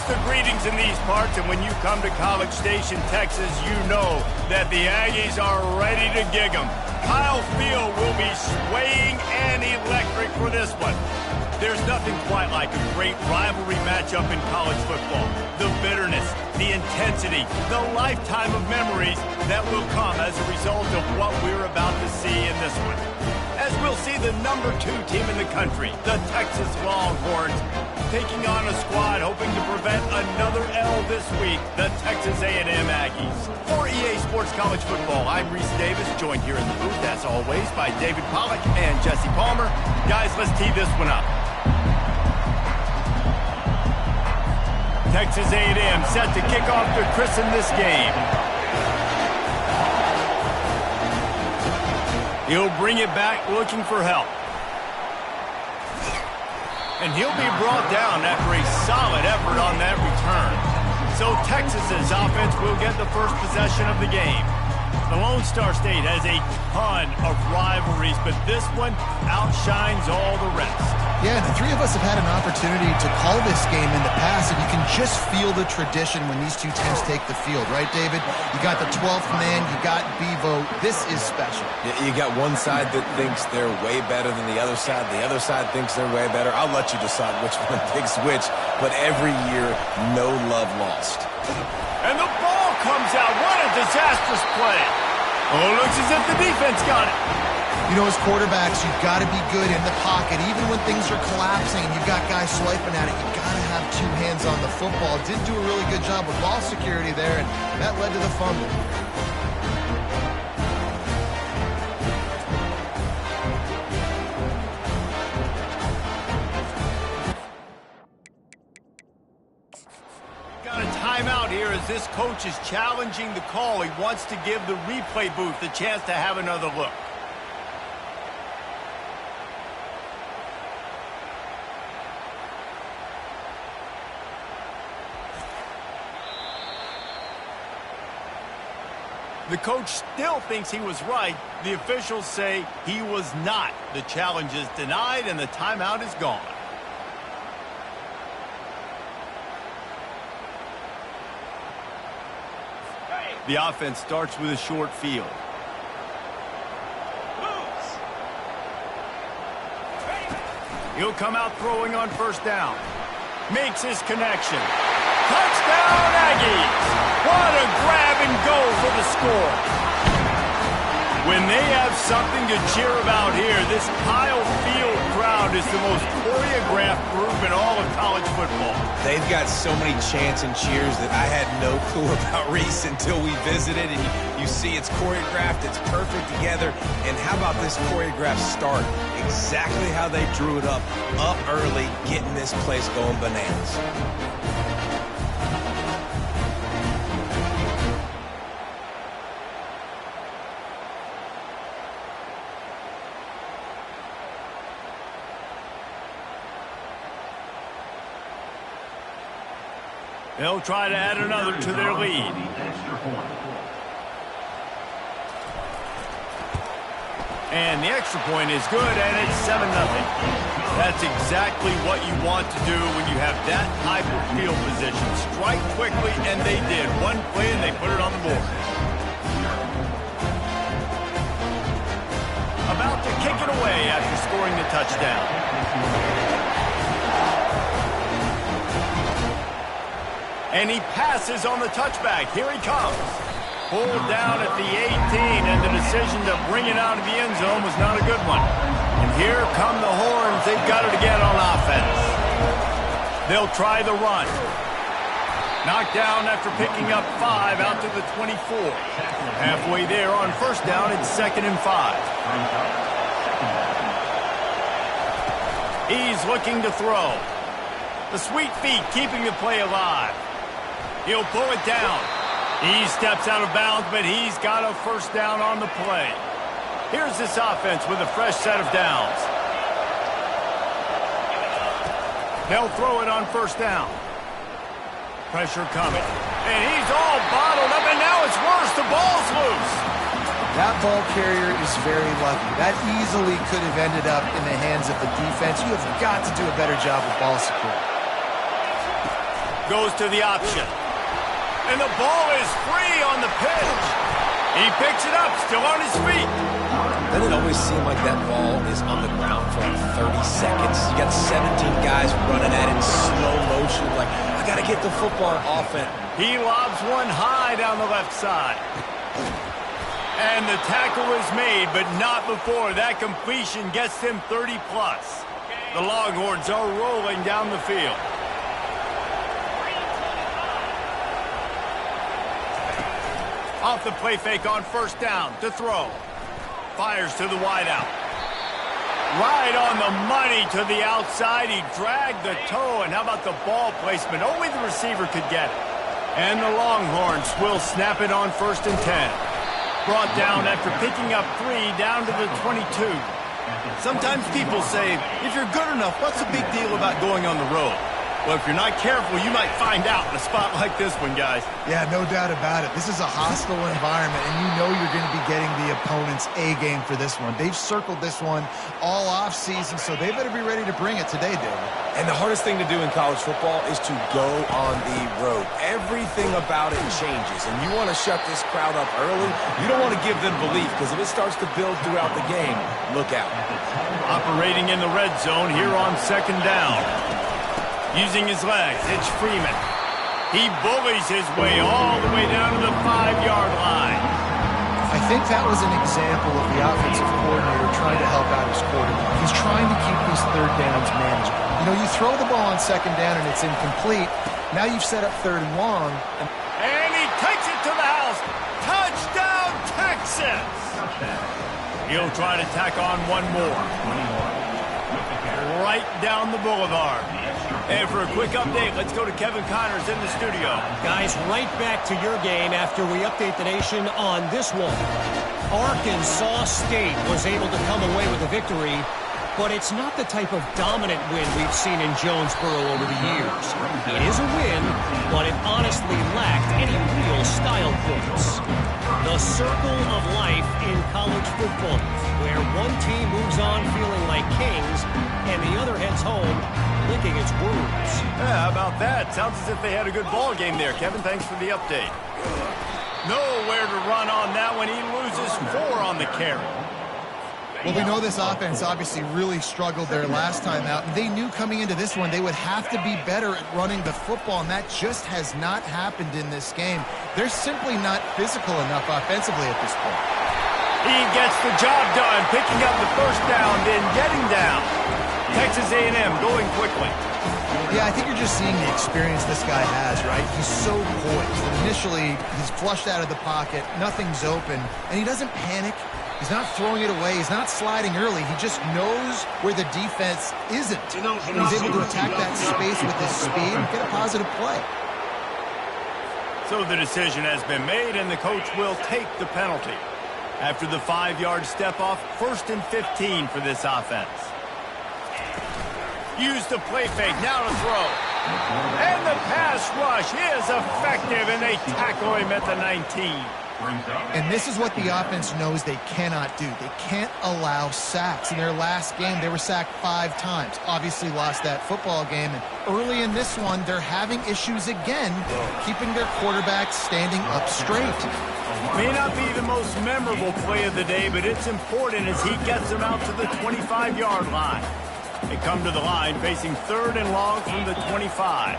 the greetings in these parts, and when you come to College Station, Texas, you know that the Aggies are ready to gig 'em. Kyle Field will be swaying and electric for this one. There's nothing quite like a great rivalry matchup in college football. The bitterness, the intensity, the lifetime of memories that will come as a result of what we're about to see in this one. As we'll see the number 2 team in the country, the Texas Longhorns, taking on a squad hoping to prevent another L this week, the Texas A&M Aggies. For EA Sports College Football, I'm Reese Davis, joined here in the booth, as always, by David Pollack and Jesse Palmer. Guys, let's tee this one up. Texas A&M set to kick off to christen this game. He'll bring it back looking for help. And he'll be brought down after a solid effort on that return. So Texas's offense will get the first possession of the game. The Lone Star State has a ton of rivalries, but this one outshines all the rest. Yeah, the three of us have had an opportunity to call this game in the past, and you can just feel the tradition when these two teams take the field, right, David? You got the 12th man, you got Bevo. This is special. You got one side that thinks they're way better than the other side thinks they're way better. I'll let you decide which one thinks which, but every year, no love lost. And the ball comes out. What a disastrous play. Oh, looks as if the defense got it. You know, as quarterbacks, you've got to be good in the pocket. Even when things are collapsing and you've got guys swiping at it, you've got to have 2 hands on the football. Did do a really good job with ball security there, and that led to the fumble. Got a timeout here as this coach is challenging the call. He wants to give the replay booth a chance to have another look. The coach still thinks he was right. The officials say he was not. The challenge is denied and the timeout is gone. The offense starts with a short field. He'll come out throwing on first down. Makes his connection. Touchdown, Aggies! What a grab and go for the score. When they have something to cheer about here, this Kyle Field crowd is the most choreographed group in all of college football. They've got so many chants and cheers that I had no clue about, Reese, until we visited. And you see it's choreographed, it's perfect together. And how about this choreographed start? Exactly how they drew it up early, getting this place going bananas. They'll try to add another to their lead. And the extra point is good, and it's 7-0. That's exactly what you want to do when you have that type of field position. Strike quickly, and they did. One play, and they put it on the board. About to kick it away after scoring the touchdown. And he passes on the touchback. Here he comes. Pulled down at the 18, and the decision to bring it out of the end zone was not a good one. And here come the Horns. They've got it again on offense. They'll try the run. Knocked down after picking up 5 out to the 24. Halfway there on first down, it's 2nd and 5. He's looking to throw. The sweet feet keeping the play alive. He'll pull it down. He steps out of bounds, but he's got a first down on the play. Here's this offense with a fresh set of downs. They'll throw it on first down. Pressure coming. And he's all bottled up, and now it's worse. The ball's loose. That ball carrier is very lucky. That easily could have ended up in the hands of the defense. You have got to do a better job with ball security. goes to the option. And the ball is free on the pitch. He picks it up, still on his feet. Doesn't it always seem like that ball is on the ground for like 30 seconds? You got 17 guys running at it in slow motion. Like, I got to get the football off it. He lobs one high down the left side. And the tackle is made, but not before that completion gets them 30+. The Longhorns are rolling down the field. Off the play fake on first down to throw. Fires to the wideout. Right on the money to the outside. He dragged the toe, and how about the ball placement? Only the receiver could get it. And the Longhorns will snap it on 1st and 10. Brought down after picking up 3 down to the 22. Sometimes people say, if you're good enough, what's the big deal about going on the road? Well, if you're not careful, you might find out in a spot like this one, guys. Yeah, no doubt about it. This is a hostile environment, and you know you're going to be getting the opponent's A-game for this one. They've circled this one all off-season, so they better be ready to bring it today, David. And the hardest thing to do in college football is to go on the road. Everything about it changes, and you want to shut this crowd up early. You don't want to give them belief, because if it starts to build throughout the game, look out. Operating in the red zone here on 2nd down. Using his legs, it's Freeman. He bullies his way all the way down to the 5-yard line. I think that was an example of the offensive coordinator trying to help out his quarterback. He's trying to keep these 3rd downs manageable. You know, you throw the ball on 2nd down and it's incomplete. Now you've set up 3rd and long. And he takes it to the house. Touchdown, Texas! He'll try to tack on one more. Right down the boulevard. And for a quick update, let's go to Kevin Connors in the studio. Guys, right back to your game after we update the nation on this one. Arkansas State was able to come away with a victory, but it's not the type of dominant win we've seen in Jonesboro over the years. It is a win, but it honestly lacked any real style points. The circle of life in college football, where one team moves on feeling like kings and the other heads home licking its wounds. Yeah, how about that? Sounds as if they had a good ball game there. Kevin, thanks for the update. Nowhere to run on that one. He loses 4 on the carry. Well, we know this offense obviously really struggled there last time out. And they knew coming into this one they would have to be better at running the football, and that just has not happened in this game. They're simply not physical enough offensively at this point. He gets the job done, picking up the 1st down, then getting down. Texas A&M going quickly. Yeah, I think you're just seeing the experience this guy has, right? He's so poised. And initially, he's flushed out of the pocket, nothing's open, and he doesn't panic. He's not throwing it away. He's not sliding early. He just knows where the defense isn't. And he's able to attack that space with his speed and get a positive play. So the decision has been made, and the coach will take the penalty. After the 5-yard step off, 1st and 15 for this offense. Use the play fake, now to throw. And the pass rush is effective, and they tackle him at the 19. And this is what the offense knows they cannot do. They can't allow sacks. In their last game, they were sacked 5 times. Obviously lost that football game. And early in this one, they're having issues again, keeping their quarterback standing up straight. May not be the most memorable play of the day, but it's important as he gets them out to the 25-yard line. They come to the line facing 3rd and long from the 25.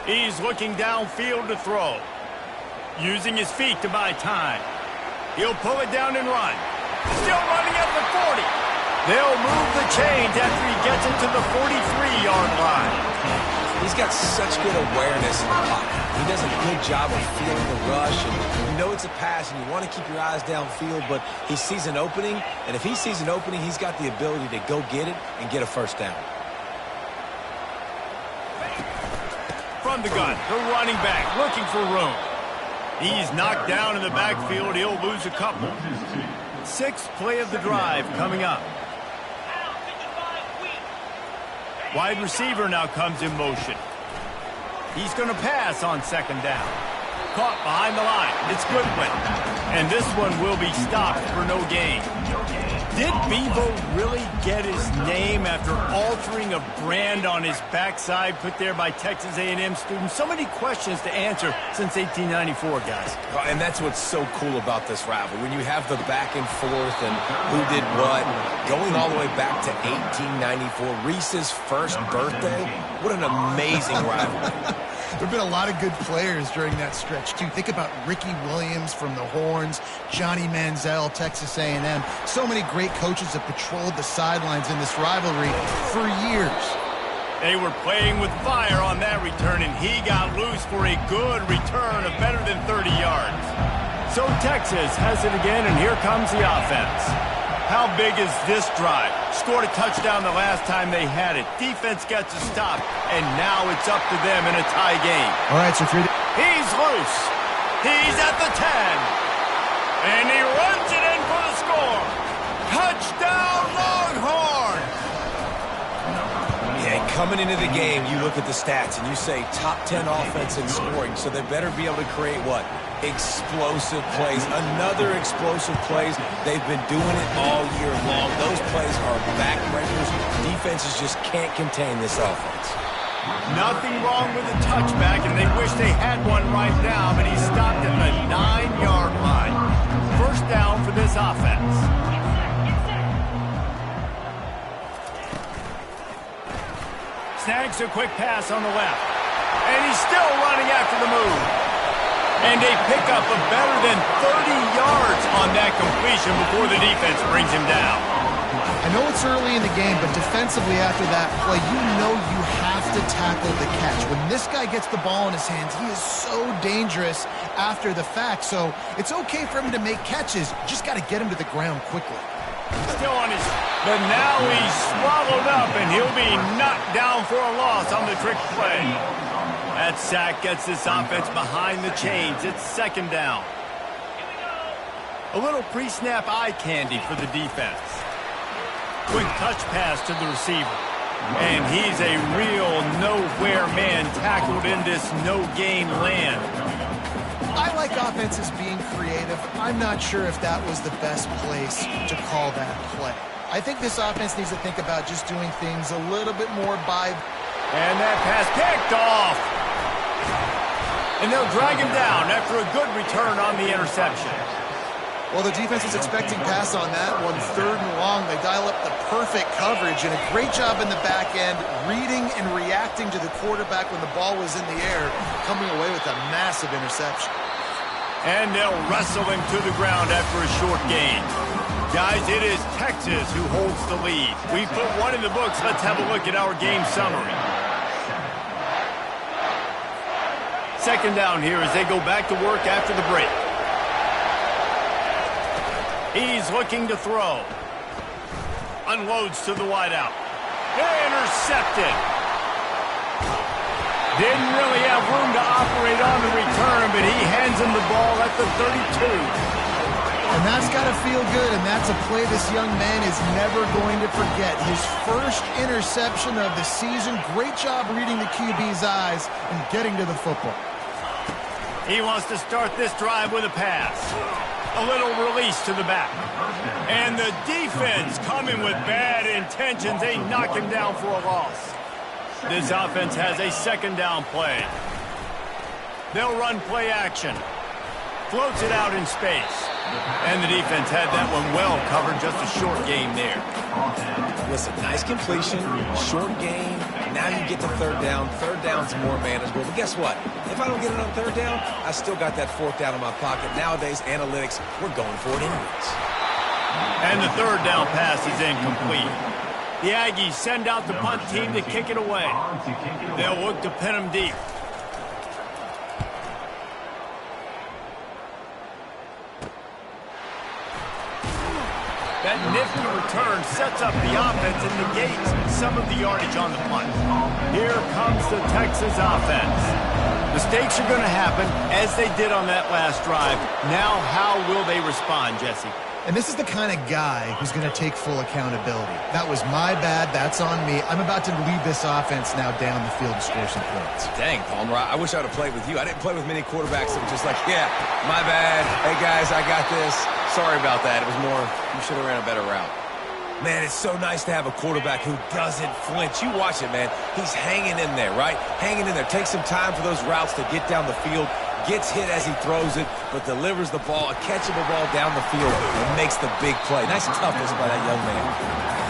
He's looking downfield to throw. Using his feet to buy time. He'll pull it down and run. Still running at the 40. They'll move the chains after he gets it to the 43-yard line. He's got such good awareness in the pocket. He does a good job of feeling the rush, and you know it's a pass, and you want to keep your eyes downfield, but he sees an opening, and if he sees an opening, he's got the ability to go get it and get a 1st down. From the gun, the running back looking for room. He's knocked down in the backfield. He'll lose a couple. 6th play of the drive coming up. Wide receiver now comes in motion. He's going to pass on 2nd down. Caught behind the line. It's Goodwin. And this one will be stopped for no gain. Did Bevo really get his name after altering a brand on his backside put there by Texas A&M students? So many questions to answer since 1894, guys. And that's what's so cool about this rivalry. When you have the back and forth and who did what, going all the way back to 1894, Reese's first birthday. What an amazing rivalry. There have been a lot of good players during that stretch, too. Think about Ricky Williams from the Horns, Johnny Manziel, Texas A&M. So many great coaches have patrolled the sidelines in this rivalry for years. They were playing with fire on that return, and he got loose for a good return of better than 30 yards. So Texas has it again, and here comes the offense. How big is this drive? Scored a touchdown the last time they had it. Defense gets a stop, and now it's up to them in a tie game. All right, so if you're... He's loose. He's at the 10. And he runs it in for the score. Touchdown, Longhorns! Yeah, coming into the game, you look at the stats and you say top 10 offense in scoring, so they better be able to create what? Explosive plays. Another explosive plays. They've been doing it all year long. Those plays are backbreakers. Defenses just can't contain this offense. Nothing wrong with the touchback, and they wish they had one right now, but he stopped at the 9-yard line. First down for this offense. Snags a quick pass on the left. And he's still running after the move. And a pickup of better than 30 yards on that completion before the defense brings him down. I know it's early in the game, but defensively after that play, you know you have to tackle the catch. When this guy gets the ball in his hands, he is so dangerous after the fact. So it's okay for him to make catches. You just got to get him to the ground quickly. Still on his... But now he's swallowed up, and he'll be knocked down for a loss on the trick play. That sack gets this offense behind the chains. It's second down. A little pre-snap eye candy for the defense. Quick touch pass to the receiver. And he's a real nowhere man tackled in this no-gain land. I like offenses being creative. I'm not sure if that was the best place to call that play. I think this offense needs to think about just doing things a little bit more by... And that pass picked off. And they'll drag him down after a good return on the interception. Well, the defense is expecting pass on that one. 3rd and long. They dial up the perfect coverage and a great job in the back end, reading and reacting to the quarterback when the ball was in the air, coming away with a massive interception. And they'll wrestle him to the ground after a short gain. Guys, it is Texas who holds the lead. We put one in the books. Let's have a look at our game summary. Second down here as they go back to work after the break. He's looking to throw. Unloads to the wideout. Intercepted. Didn't really have room to operate on the return, but he hands him the ball at the 32. And that's got to feel good, and that's a play this young man is never going to forget. His first interception of the season. Great job reading the QB's eyes and getting to the football. He wants to start this drive with a pass. A little release to the back. And the defense coming with bad intentions. They knock him down for a loss. This offense has a second down play. They'll run play action. Floats it out in space. And the defense had that one well covered. Just a short game there. Listen, nice completion, short game. Now you get to third down. Third down's more manageable. But guess what? If I don't get it on third down, I still got that fourth down in my pocket. Nowadays, analytics, we're going for it anyways. And the third down pass is incomplete. The Aggies send out the punt team to kick it away. They'll look to pin them deep. That nifty return sets up the offense and negates some of the yardage on the punt. Here comes the Texas offense. Mistakes are going to happen, as they did on that last drive. Now, how will they respond, Jesse? And this is the kind of guy who's going to take full accountability. That was my bad. That's on me. I'm about to lead this offense now down the field to score some points. Dang, Palmer, I wish I would have played with you. I didn't play with many quarterbacks that were just like, yeah, my bad. Hey, guys, I got this. Sorry about that. It was more, you should have ran a better route. Man, it's so nice to have a quarterback who doesn't flinch. You watch it, man. He's hanging in there, right? Hanging in there. Takes some time for those routes to get down the field. Gets hit as he throws it, but delivers the ball, a catchable ball down the field, and makes the big play. Nice toughness by that young man.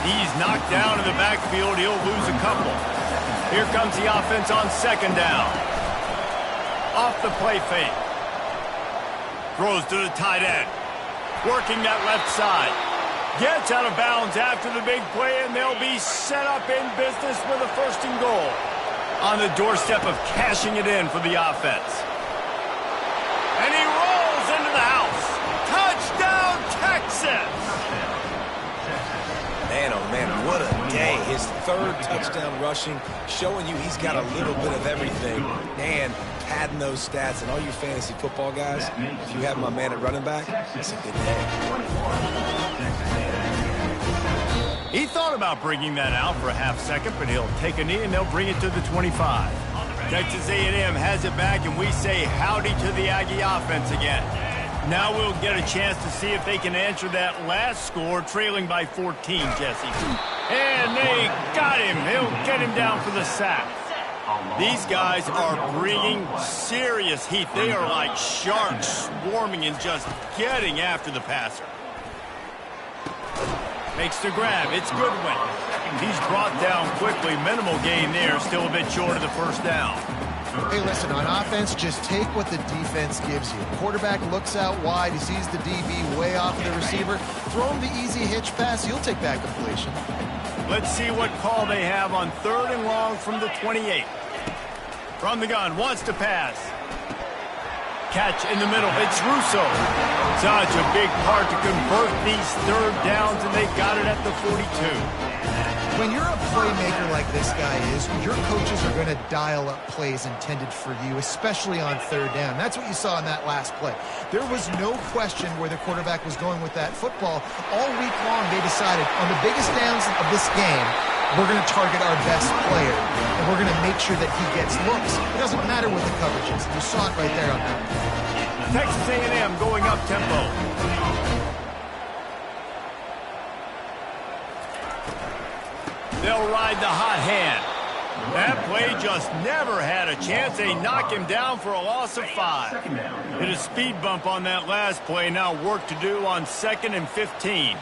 He's knocked down in the backfield. He'll lose a couple. Here comes the offense on second down. Off the play fake. Throws to the tight end. Working that left side. Gets out of bounds after the big play, and they'll be set up in business with a 1st and goal. On the doorstep of cashing it in for the offense. And he rolls into the house. Touchdown, Texas! Man, oh man, what a day. His 3rd touchdown rushing, showing you he's got a little bit of everything. And padding those stats. And all you fantasy football guys, if you have my man at running back, it's a good day. He thought about bringing that out for a half second, but he'll take a knee and they'll bring it to the 25. Texas A&M has it back, and we say howdy to the Aggie offense again. Now we'll get a chance to see if they can answer that last score, trailing by 14, Jesse. And they got him. He'll get him down for the sack. These guys are bringing serious heat. They are like sharks swarming and just getting after the passer. Makes the grab. It's Goodwin. He's brought down quickly. Minimal gain there. Still a bit short of the 1st down. Hey, listen, on offense, just take what the defense gives you. Quarterback looks out wide. He sees the DB way off of the receiver. Throw him the easy hitch pass. He'll take that completion. Let's see what call they have on 3rd and long from the 28. From the gun. Wants to pass. Catch in the middle. It's Russo. Such a big part to convert these 3rd downs, and they got it at the 42. When you're a playmaker like this guy is, your coaches are going to dial up plays intended for you, especially on 3rd down. That's what you saw in that last play. There was no question where the quarterback was going with that football. All week long, they decided on the biggest downs of this game, we're going to target our best player, and we're going to make sure that he gets looks. It doesn't matter what the coverage is. You saw it right there on that. Texas A&M going up tempo. They'll ride the hot hand. That play just never had a chance. They knock him down for a loss of 5. Hit a speed bump on that last play. Now work to do on 2nd and 15.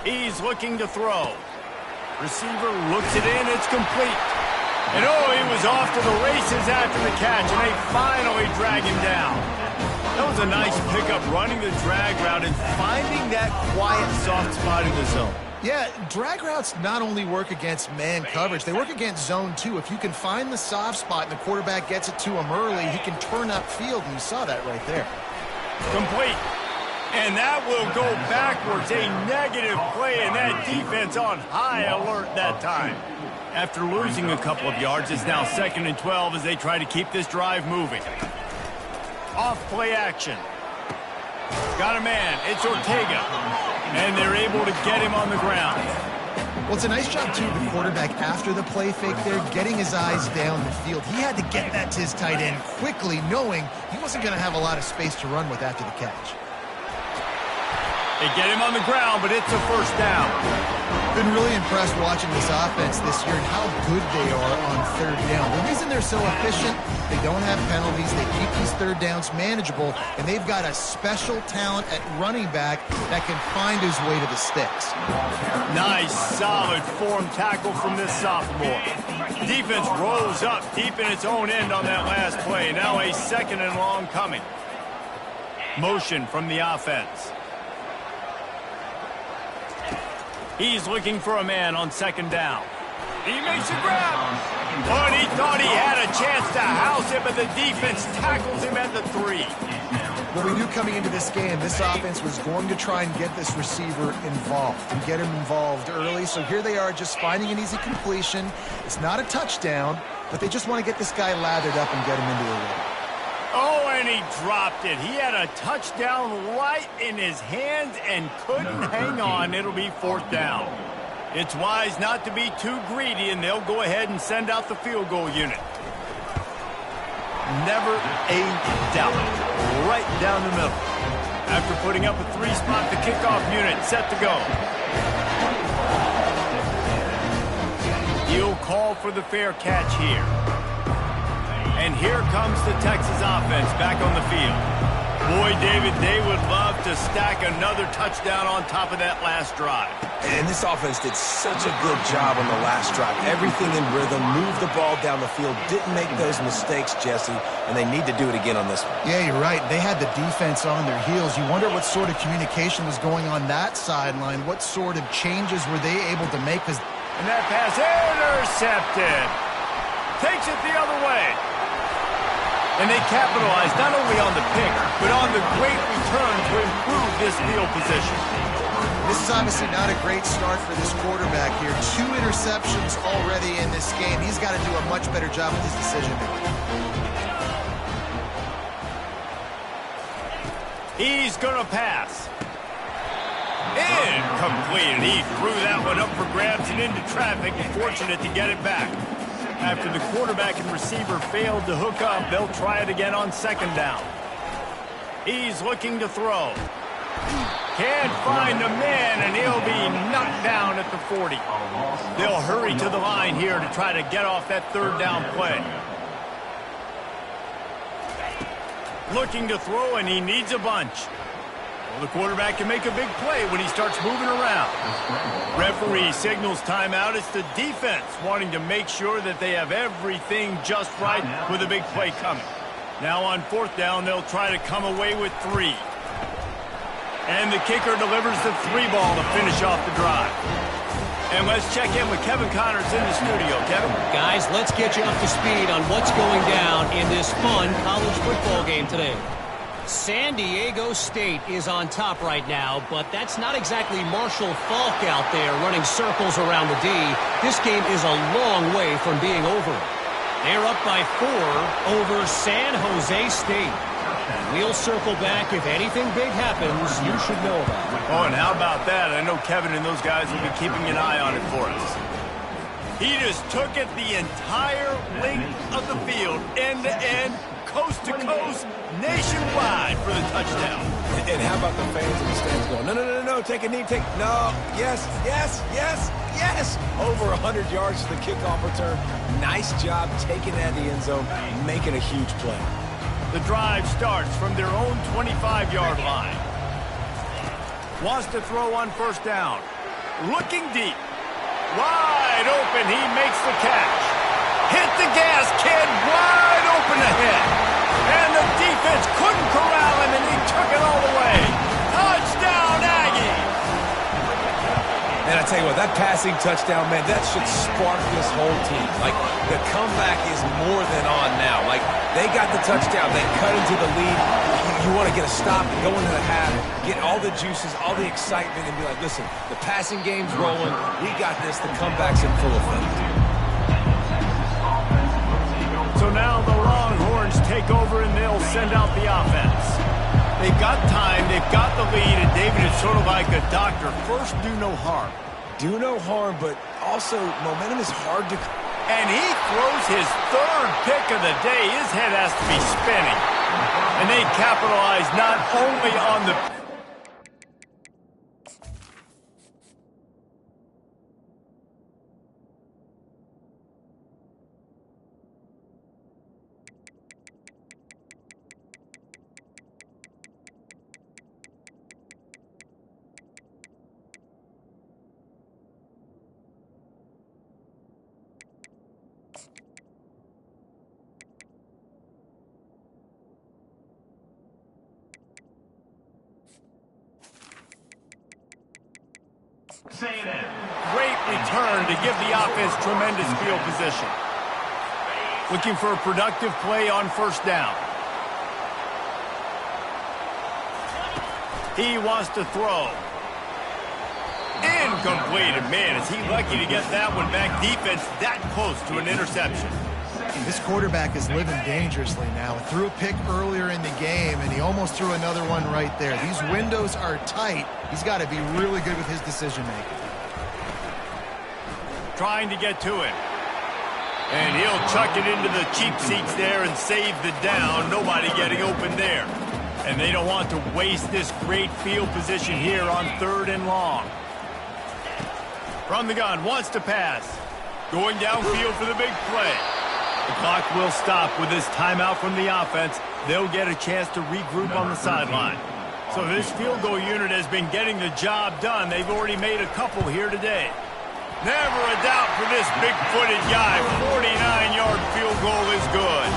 He's looking to throw. Receiver looks it in. It's complete. And oh, he was off to the races after the catch, and they finally drag him down. That was a nice pickup, running the drag route and finding that quiet, soft spot in the zone. Yeah, drag routes not only work against man coverage, they work against zone too. If you can find the soft spot and the quarterback gets it to him early, he can turn upfield, and you saw that right there. Complete. And that will go backwards. A negative play, and that defense on high alert that time. After losing a couple of yards, it's now 2nd and 12 as they try to keep this drive moving. Off play action. Got a man. It's Ortega. And they're able to get him on the ground. Well, it's a nice job, too, the quarterback after the play fake there, getting his eyes down the field. He had to get that to his tight end quickly, knowing he wasn't going to have a lot of space to run with after the catch. They get him on the ground, but it's a 1st down. Been really impressed watching this offense this year and how good they are on 3rd down. The reason they're so efficient, they don't have penalties, they keep these 3rd downs manageable, and they've got a special talent at running back that can find his way to the sticks. Nice, solid form tackle from this sophomore. Defense rolls up deep in its own end on that last play. Now a 2nd and long coming. Motion from the offense. He's looking for a man on 2nd down. He makes a grab. But he thought he had a chance to house him, but the defense tackles him at the 3. What we knew coming into this game, this offense was going to try and get this receiver involved and get him involved early. So here they are just finding an easy completion. It's not a touchdown, but they just want to get this guy lathered up and get him into a rhythm. Oh, and he dropped it. He had a touchdown right in his hands and couldn't hang on. It'll be 4th down. It's wise not to be too greedy, and they'll go ahead and send out the field goal unit. Never a doubt. Right down the middle. After putting up a 3-spot, the kickoff unit set to go. He'll call for the fair catch here. And here comes the Texas offense back on the field. Boy, David, they would love to stack another touchdown on top of that last drive. And this offense did such a good job on the last drive. Everything in rhythm, moved the ball down the field, didn't make those mistakes, Jesse, and they need to do it again on this one. Yeah, you're right. They had the defense on their heels. You wonder what sort of communication was going on that sideline. What sort of changes were they able to make? And that pass intercepted. Takes it the other way. And they capitalized not only on the pick, but on the great return to improve this field position. This is obviously not a great start for this quarterback here. 2 interceptions already in this game. He's got to do a much better job with his decision-making. He's going to pass. Incomplete. And he threw that one up for grabs and into traffic. Fortunate to get it back. After the quarterback and receiver failed to hook up, they'll try it again on 2nd down. He's looking to throw. Can't find the man, and he'll be knocked down at the 40. They'll hurry to the line here to try to get off that 3rd down play. Looking to throw, and he needs a bunch. Well, the quarterback can make a big play when he starts moving around. Referee signals timeout. It's the defense wanting to make sure that they have everything just right with a big play coming. Now on 4th down, they'll try to come away with 3. And the kicker delivers the 3 ball to finish off the drive. And let's check in with Kevin Connors in the studio. Kevin? Guys, let's get you up to speed on what's going down in this fun college football game today. San Diego State is on top right now, but that's not exactly Marshall Faulk out there running circles around the D. This game is a long way from being over. They're up by 4 over San Jose State. We'll circle back. If anything big happens, you should know about it. Oh, and how about that? I know Kevin and those guys will be keeping an eye on it for us. He just took it the entire length of the field, end to end, coast to coast, nationwide for the touchdown. And how about the fans in the stands going, no, no, no, no, take a knee, no, yes, yes, yes, yes. Over 100 yards to the kickoff return. Nice job taking that in the end zone, making a huge play. The drive starts from their own 25-yard line. Wants to throw on 1st down. Looking deep. Wide open, he makes the catch. Hit the gas, kid, wide open ahead. And the defense couldn't corral him, and he took it all the way. Touchdown, Aggies! And I tell you what, that passing touchdown, man, that should spark this whole team. Like, the comeback is more than on now. Like, they got the touchdown. They cut into the lead. You want to get a stop and go into the half, get all the juices, all the excitement, and be like, listen, the passing game's rolling. We got this. The comeback's in full effect. So now the Longhorns take over, and they'll send out the offense. They've got time. They've got the lead, and David is sort of like a doctor. First, do no harm. Do no harm, but also momentum is hard to... And he throws his 3rd pick of the day. His head has to be spinning. And they capitalize not only on the... Great return to give the offense tremendous field position. Looking for a productive play on 1st down. He wants to throw. Incomplete. And man, is he lucky to get that one back. Defense that close to an interception. This quarterback is living dangerously now. Threw a pick earlier in the game, and he almost threw another one right there. These windows are tight. He's got to be really good with his decision-making. Trying to get to it. And he'll chuck it into the cheap seats there and save the down. Nobody getting open there. And they don't want to waste this great field position here on 3rd and long. From the gun, wants to pass. Going downfield for the big play. The clock will stop with this timeout from the offense. They'll get a chance to regroup on the sideline. So this field goal unit has been getting the job done. They've already made a couple here today. Never a doubt for this big-footed guy. 49-yard field goal is good.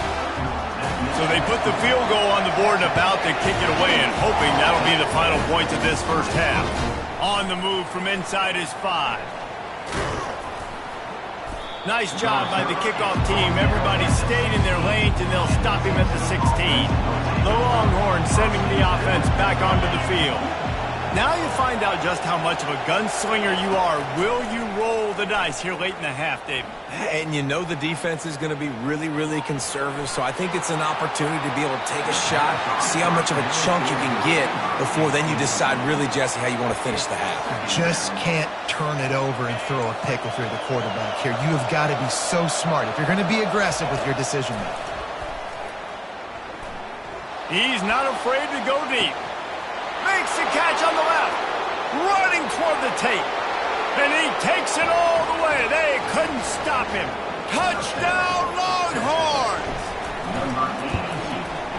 So they put the field goal on the board and about to kick it away, and hoping that'll be the final points of this first half. On the move from inside his 5. Nice job by the kickoff team. Everybody stayed in their lanes, and they'll stop him at the 16. The Longhorns sending the offense back onto the field. Now you find out just how much of a gunslinger you are. Will you roll the dice here late in the half, David? And you know the defense is going to be really, really conservative, so I think it's an opportunity to be able to take a shot, see how much of a chunk you can get before then you decide really, Jesse, how you want to finish the half. Just can't turn it over and throw a pick if you're the quarterback here. You have got to be so smart if you're going to be aggressive with your decision making. He's not afraid to go deep. Makes the catch on the left. Running toward the tape. And he takes it all the way. They couldn't stop him. Touchdown, Longhorns!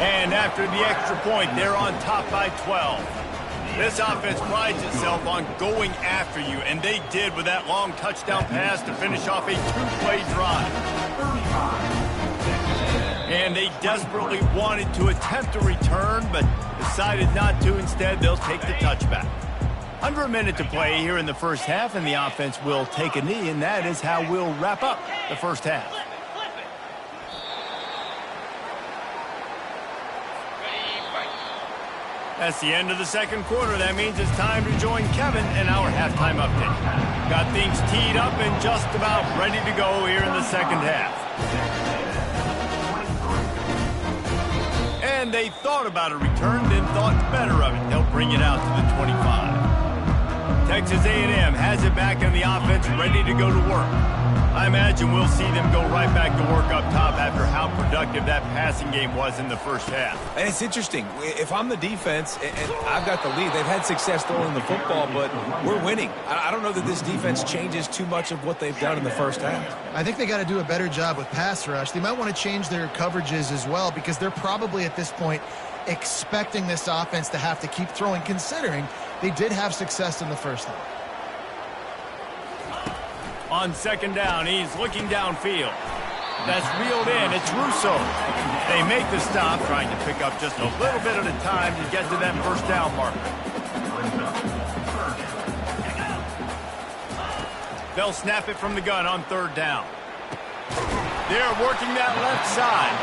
And after the extra point, they're on top by 12. This offense prides itself on going after you, and they did with that long touchdown pass to finish off a 2-play drive. And they desperately wanted to attempt a return, but decided not to. Instead, they'll take the touchback. Under a minute to play here in the first half, and the offense will take a knee, and that is how we'll wrap up the first half. That's the end of the second quarter. That means it's time to join Kevin in our halftime update. Got things teed up and just about ready to go here in the second half. And they thought about a return, then thought better of it. They'll bring it out to the 25. Texas A&M has it back in the offense, ready to go to work. I imagine we'll see them go right back to work up top after how productive that passing game was in the first half. And it's interesting. If I'm the defense and I've got the lead, they've had success throwing the football, but we're winning. I don't know that this defense changes too much of what they've done in the first half. I think they got to do a better job with pass rush. They might want to change their coverages as well, because they're probably at this point expecting this offense to have to keep throwing, considering they did have success in the first half. On second down, he's looking downfield. That's reeled in. It's Russo. They make the stop, trying to pick up just a little bit at a time to get to that first down marker. They'll snap it from the gun on third down. They're working that left side.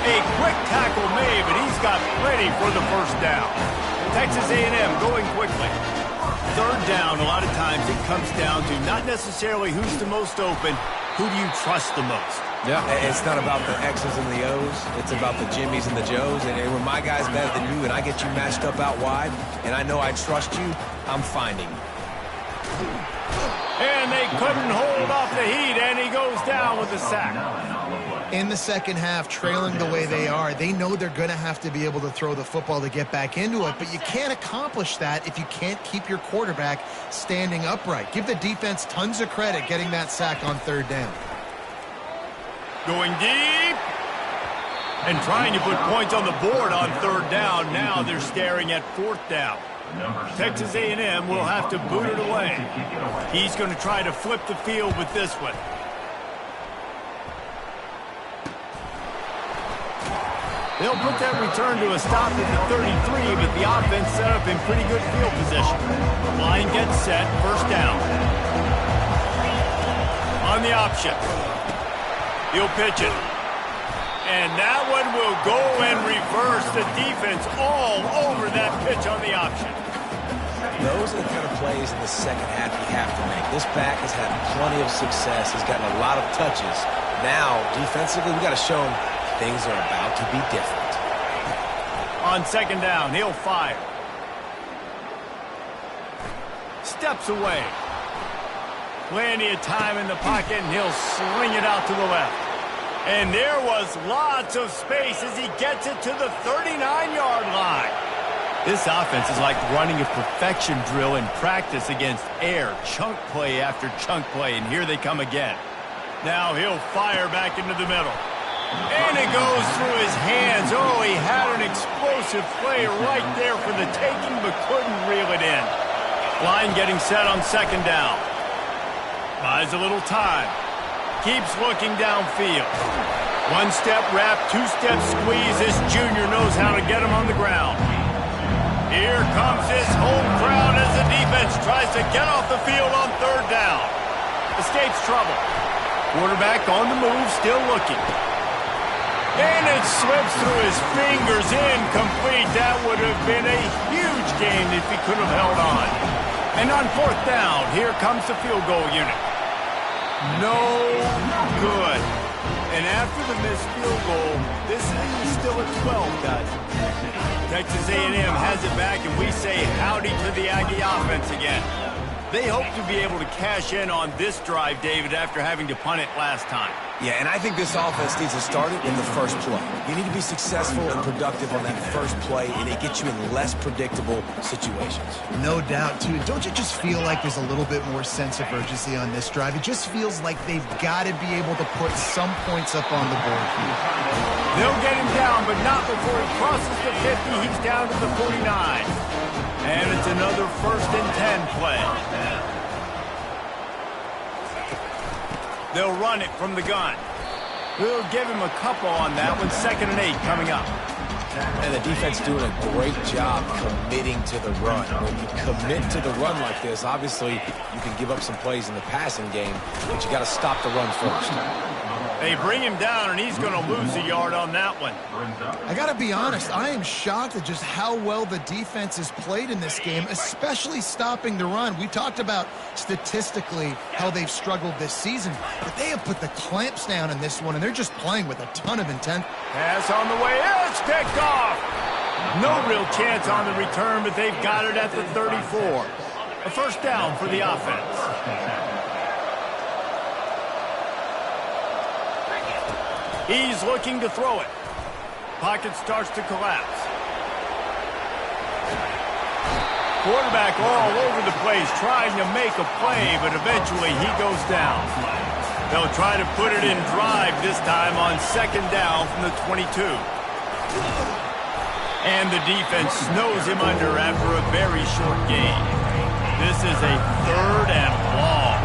A quick tackle made, but he's got plenty for the first down. Texas A&M going quickly. Third down, a lot of times it comes down to not necessarily who's the most open, who do you trust the most? Yeah, it's not about the X's and the O's. It's about the Jimmies and the Joes. And when my guy's better than you and I get you matched up out wide, and I know I trust you, I'm finding you. And they couldn't hold off the heat, and he goes down with the sack. In the second half, trailing the way they are, they know they're going to have to be able to throw the football to get back into it, but you can't accomplish that if you can't keep your quarterback standing upright. Give the defense tons of credit getting that sack on third down. Going deep and trying to put points on the board on third down. Now they're staring at fourth down. Texas A&M will have to boot it away. He's going to try to flip the field with this one. They'll put that return to a stop at the 33, but the offense set up in pretty good field position. Line gets set, first down. On the option. He'll pitch it. And that one will go and reverse. The defense all over that pitch on the option. Those are the kind of plays in the second half you have to make. This back has had plenty of success. He's gotten a lot of touches. Now, defensively, we got to show him things are about to be different. On second down, he'll fire. Steps away. Plenty of time in the pocket, and he'll sling it out to the left. And there was lots of space as he gets it to the 39-yard line. This offense is like running a perfection drill in practice against air. Chunk play after chunk play, and here they come again. Now he'll fire back into the middle. And it goes through his hands. Oh, he had an explosive play right there for the taking, but couldn't reel it in. Line getting set on second down. Buys a little time. Keeps looking downfield. One-step wrap, two-step squeeze. This junior knows how to get him on the ground. Here comes his home crowd as the defense tries to get off the field on third down. Escapes trouble. Quarterback on the move, still looking. And it slips through his fingers, incomplete. That would have been a huge gain if he could have held on. And on fourth down, here comes the field goal unit. No good. And after the missed field goal, this thing is still at 12, guys. Texas A&M has it back, and we say howdy to the Aggie offense again. They hope to be able to cash in on this drive, David, after having to punt it last time. Yeah, and I think this offense needs to start it in the first play. You need to be successful and productive on that first play, and it gets you in less predictable situations. No doubt, too. Don't you just feel like there's a little bit more sense of urgency on this drive? It just feels like they've got to be able to put some points up on the board here. They'll get him down, but not before he crosses the 50. He's down to the 49. And it's another 1st and 10 play. They'll run it from the gun. We'll give him a couple on that one. 2nd and 8 coming up. And the defense doing a great job committing to the run. When you commit to the run like this, obviously you can give up some plays in the passing game, but you got to stop the run first. They bring him down, and he's going to lose a yard on that one. I got to be honest, I am shocked at just how well the defense has played in this game, especially stopping the run. We talked about statistically how they've struggled this season, but they have put the clamps down in this one, and they're just playing with a ton of intent. Pass on the way. It's picked off. No real chance on the return, but they've got it at the 34. A 1st down for the offense. He's looking to throw it. Pocket starts to collapse. Quarterback all over the place trying to make a play, but eventually he goes down. They'll try to put it in drive this time on 2nd down from the 22. And the defense snows him under after a very short gain. This is a 3rd and long.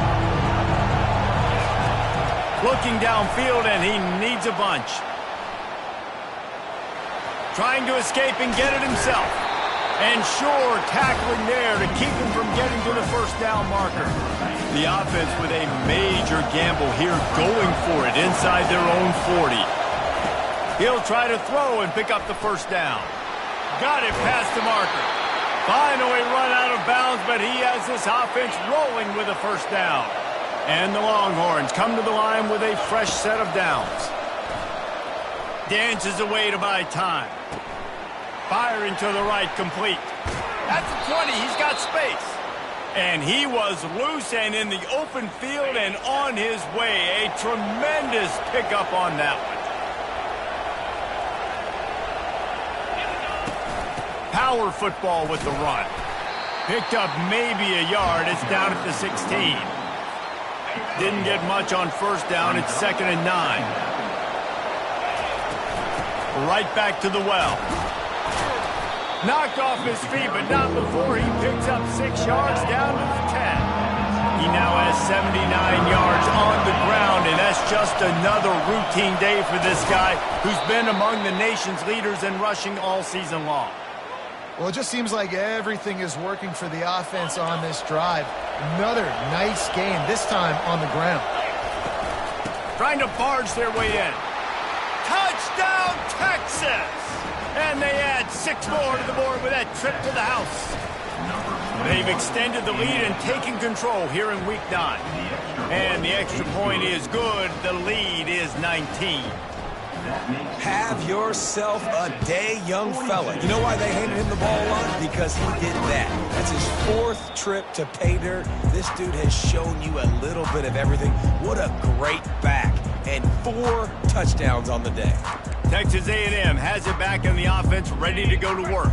Looking downfield, and he needs a bunch. Trying to escape and get it himself. And sure, tackling there to keep him from getting to the 1st down marker. The offense with a major gamble here, going for it inside their own 40. He'll try to throw and pick up the 1st down. Got it past the marker. Finally run out of bounds, but he has this offense rolling with a 1st down. And the Longhorns come to the line with a fresh set of downs. Dances away to buy time. Firing to the right, complete. At the 20, he's got space. And he was loose and in the open field and on his way. A tremendous pickup on that one. Power football with the run. Picked up maybe a yard. It's down at the 16. Didn't get much on 1st down. It's 2nd and 9. Right back to the well. Knocked off his feet, but not before he picks up 6 yards down to the 10. He now has 79 yards on the ground, and that's just another routine day for this guy who's been among the nation's leaders in rushing all season long. Well, it just seems like everything is working for the offense on this drive. Another nice game, this time on the ground. Trying to barge their way in. Touchdown, Texas! And they add 6 more to the board with that trip to the house. They've extended the lead and taken control here in Week 9. And the extra point is good. The lead is 19. Have yourself a day, young fella. You know why they handed him the ball a lot? Because he did that. That's his 4th trip to pay dirt. This dude has shown you a little bit of everything. What a great back and 4 touchdowns on the day. Texas A&M has it back in the offense, ready to go to work.